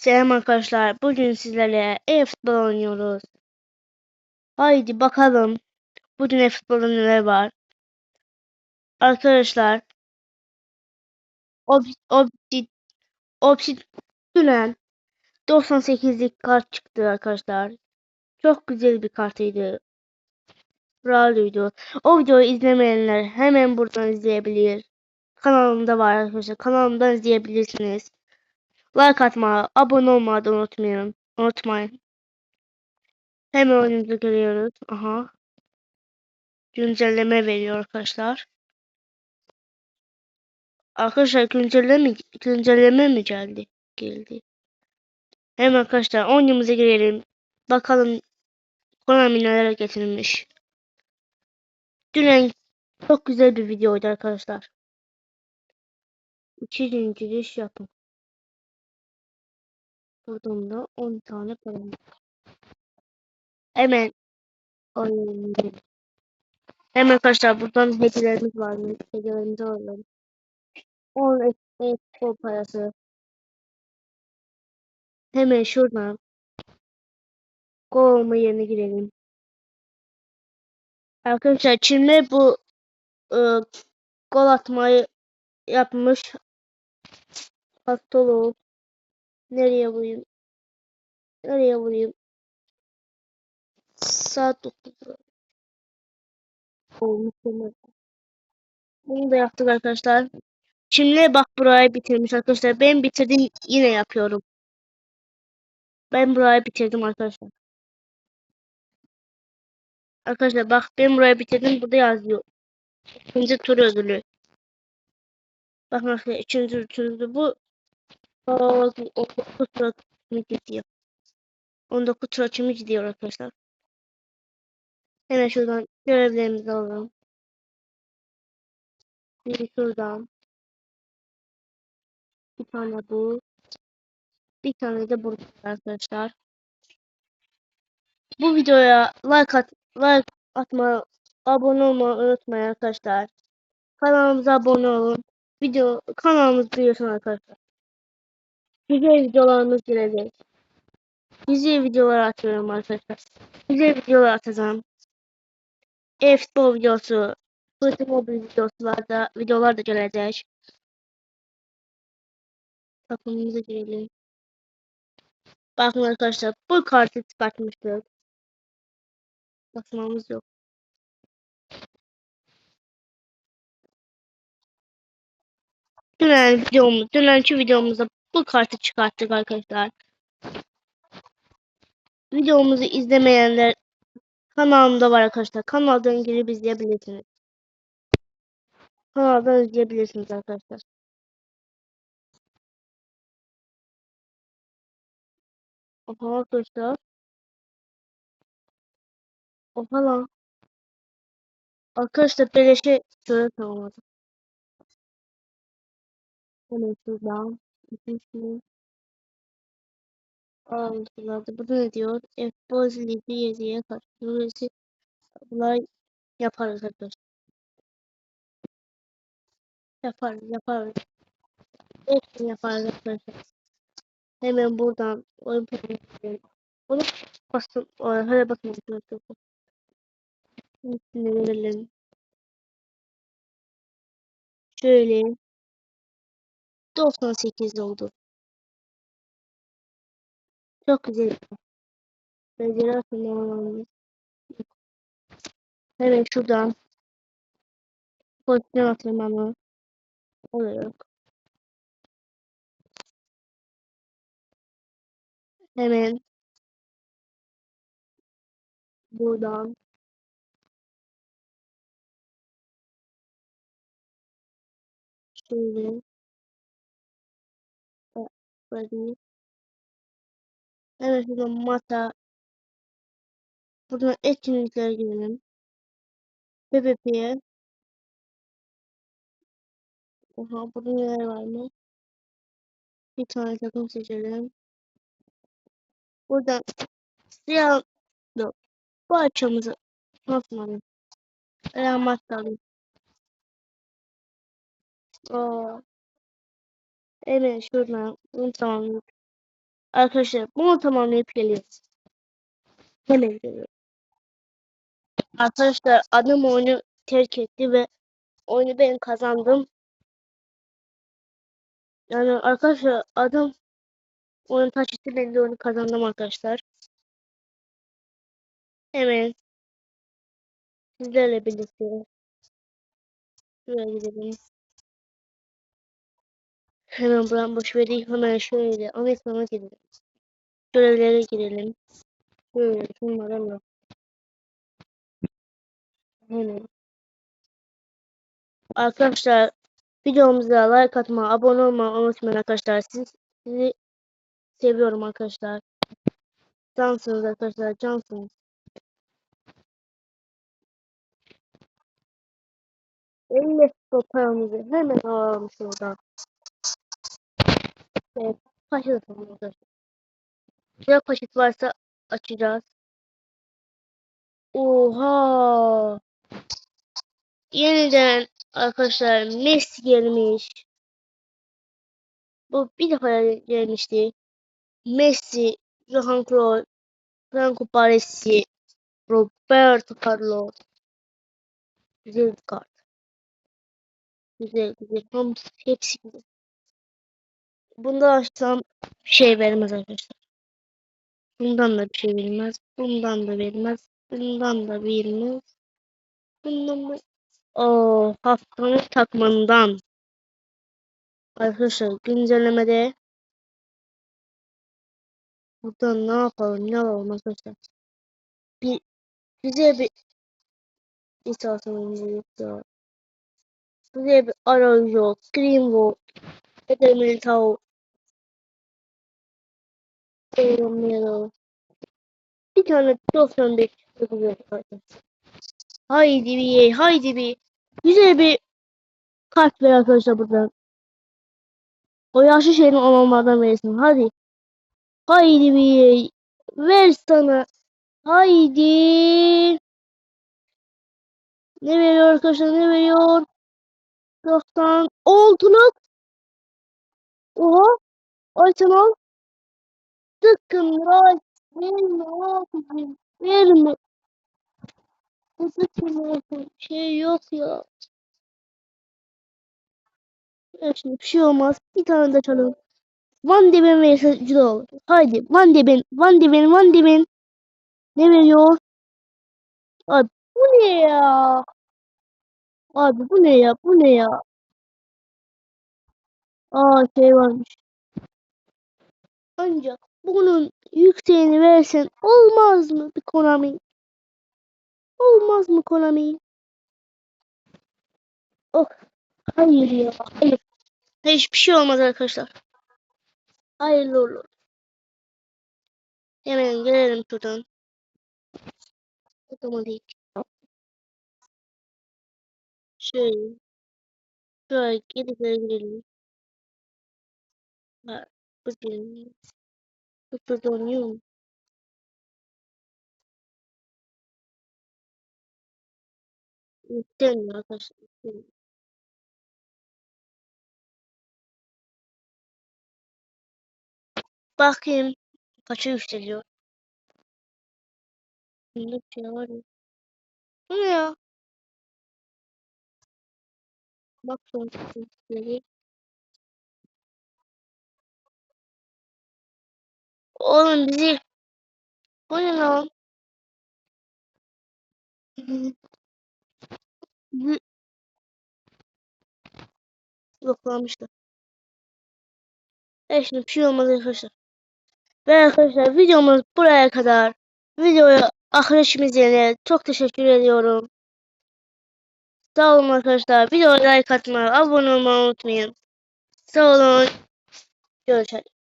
Selam arkadaşlar. Bugün sizlerle e-futbol oynuyoruz. Haydi bakalım. Bugün e-futbolda neler var? Arkadaşlar, Obsidian Obsidian 98'lik kart çıktı arkadaşlar. Çok güzel bir kartıydı. Rally'ydi. O videoyu izlemeyenler hemen buradan izleyebilir. Kanalımda var arkadaşlar. Kanalımdan izleyebilirsiniz. Like atmayı, abone olmayı da unutmayın. Hemen oyunumuzu görüyoruz. Aha. Güncelleme veriyor arkadaşlar. Arkadaşlar güncelleme mi geldi? Geldi. Hemen arkadaşlar oyunumuza girelim. Bakalım Konami neler getirmiş. Dün çok güzel bir videoydu arkadaşlar. İkinci giriş yapın. Buradan da 10 tane param. Hemen oyun. Hemen arkadaşlar buradan hediyelerimiz var. Hediyelerimizi alalım. 10 futbol parası. Hemen şuradan gol olma yerine girelim. Arkadaşlar şimdi bu ıı, gol atmayı yapmış. Hastolu. Nereye vurayım? Nereye vurayım? Saat 9. Olmuş. Bunu da yaptık arkadaşlar. Şimdi bak burayı bitirmiş arkadaşlar. Ben bitirdim yine yapıyorum. Ben burayı bitirdim arkadaşlar. Arkadaşlar bak ben burayı bitirdim. Burada yazıyor. İkinci tur ödülü. Bakın arkadaşlar üçüncü tur bu. 19 tur kimi gidiyor. 19 tur kimi gidiyor arkadaşlar. Hemen şuradan görevlerimizi alalım. Bir şuradan. Bir tane bu. Bir tane de burada arkadaşlar. Bu videoya like atmayı, abone olmayı unutmayın arkadaşlar. Kanalımıza abone olun. Kanalımız büyüsün arkadaşlar. Güzel videolarımız gelecek. Güzel videolar atıyorum arkadaşlar. Güzel videolar atacağım. E-futbol videosu, Fırsat Mobil videolar da gelecek. Takımımıza girelim. Bakın arkadaşlar bu kartı çıkartmıştık. Basmamız yok. Dünkü videomuzda bu kartı çıkarttık arkadaşlar. Videomuzu izlemeyenler kanalımda var arkadaşlar. Kanaldan girip izleyebilirsiniz. Kanaldan izleyebilirsiniz arkadaşlar. Oha arkadaşlar. Oha lan. Arkadaşlar beleşe şöyle tamamladım. Hemen şuradan. Üçüncü alıntılarda. Bu ne diyor? F-Boz Ligi 7'ye karşı bunlar yaparız arkadaşlar. Yaparız. Hepsini yaparız arkadaşlar. Hemen buradan oyun planı. Bunu bastım. Hadi bakın arkadaşlar. Üstüne verelim. Şöyle 98 oldu. Çok güzel. Beceri atımı. Hemen şuradan pozisyon atımı oluyor. Hemen buradan şöyle böyle. Hemen şuradan mata. Buradan etkinliklere girelim. PvP'ye. Oha burada neler var mı? Bir tane takım seçelim. Buradan siyah bu açımızı nasıl alayım? Real Madrid alayım. Oo, evet şuradan bunu tamamladık. Arkadaşlar bunu tamamlayıp geliyoruz. Hemen geliyorum. Arkadaşlar adam oyunu terk etti ve oyunu ben kazandım. Yani arkadaşlar adam oyunu taç etti, ben de oyunu kazandım arkadaşlar. Hemen sizlerle birlikte şuraya gidelim. Hemen buram boş vereyim. Hemen şöyle Amerika'ya gidelim. Görevlere girelim. Şöyle numaram yok. Hemen. Arkadaşlar videomuza like atmayı, abone olmayı unutmayın arkadaşlar. Sizi seviyorum arkadaşlar. Cansınız arkadaşlar, cansınız. Elle paramızı hemen alalım şuradan. Evet, paşa atalım arkadaşlar. Şurada paşet varsa açacağız. Oha! Yeniden arkadaşlar Messi gelmiş. Bu bir defa gelmişti. Messi, Johan Cruyff, Franco Baresi, Roberto Carlos. Güzel bir kart. Güzel güzel. Hepsi güzel. Bunda açsam bir şey vermez arkadaşlar. Bundan da bir şey vermez. Bundan da vermez. Bundan da vermez. Bundan da... Oo, haftanın takmandan. Arkadaşlar güncellemede buradan ne yapalım, ne yapalım arkadaşlar. Bir güzel bir istasyonumuz yok. Güzel bir arayüz, Greenwood, Edelmetao, Edelmetao. Bir tane 95 güzel kartı. Haydi bir, haydi bir. Güzel bir kart ver arkadaşlar buradan. O yaşlı şeyin olanlardan verirsin. Hadi. Haydi bir. Ver sana. Haydi. Ne veriyor arkadaşlar, ne veriyor? 90. Oltunuk. Oha. Arsenal. Sıkın. Right. Verme abicim. Verme. Bu sıkın olsun. Şey yok ya. Ya şimdi bir şey olmaz. Bir tane de çalalım. Van de Ven verirse güzel olur. Haydi. Van de Ven. Van de Ven. Van de Ven. Ne veriyor? Abi bu ne ya? Abi bu ne ya? Bu ne ya? Aa şey varmış. Ancak bunun yükseğini versen olmaz mı bir Konami? Olmaz mı Konami? Oh hayır ya. Hayır. Hiçbir şey olmaz arkadaşlar. Hayırlı olur. Hemen gelelim şuradan. Otomatik. Şöyle. Şöyle geri girelim. Ha, bu girelim. Bu şurada oynuyor mu? Yüklemiyor arkadaşlar. Yüklemiyor. Bakayım. Kaça yükseliyor? Bunda bir şey var mı? Bu ne ya? Bak son yükseliyor. Oğlum bizi. Bu ne lan? Yoklamıştı. Şimdi bir şey olmaz arkadaşlar. Ve arkadaşlar videomuz buraya kadar. Videoyu arkadaşımız yerine çok teşekkür ediyorum. Sağ olun arkadaşlar. Videoya like atmayı, abone olmayı unutmayın. Sağ olun. Görüşürüz.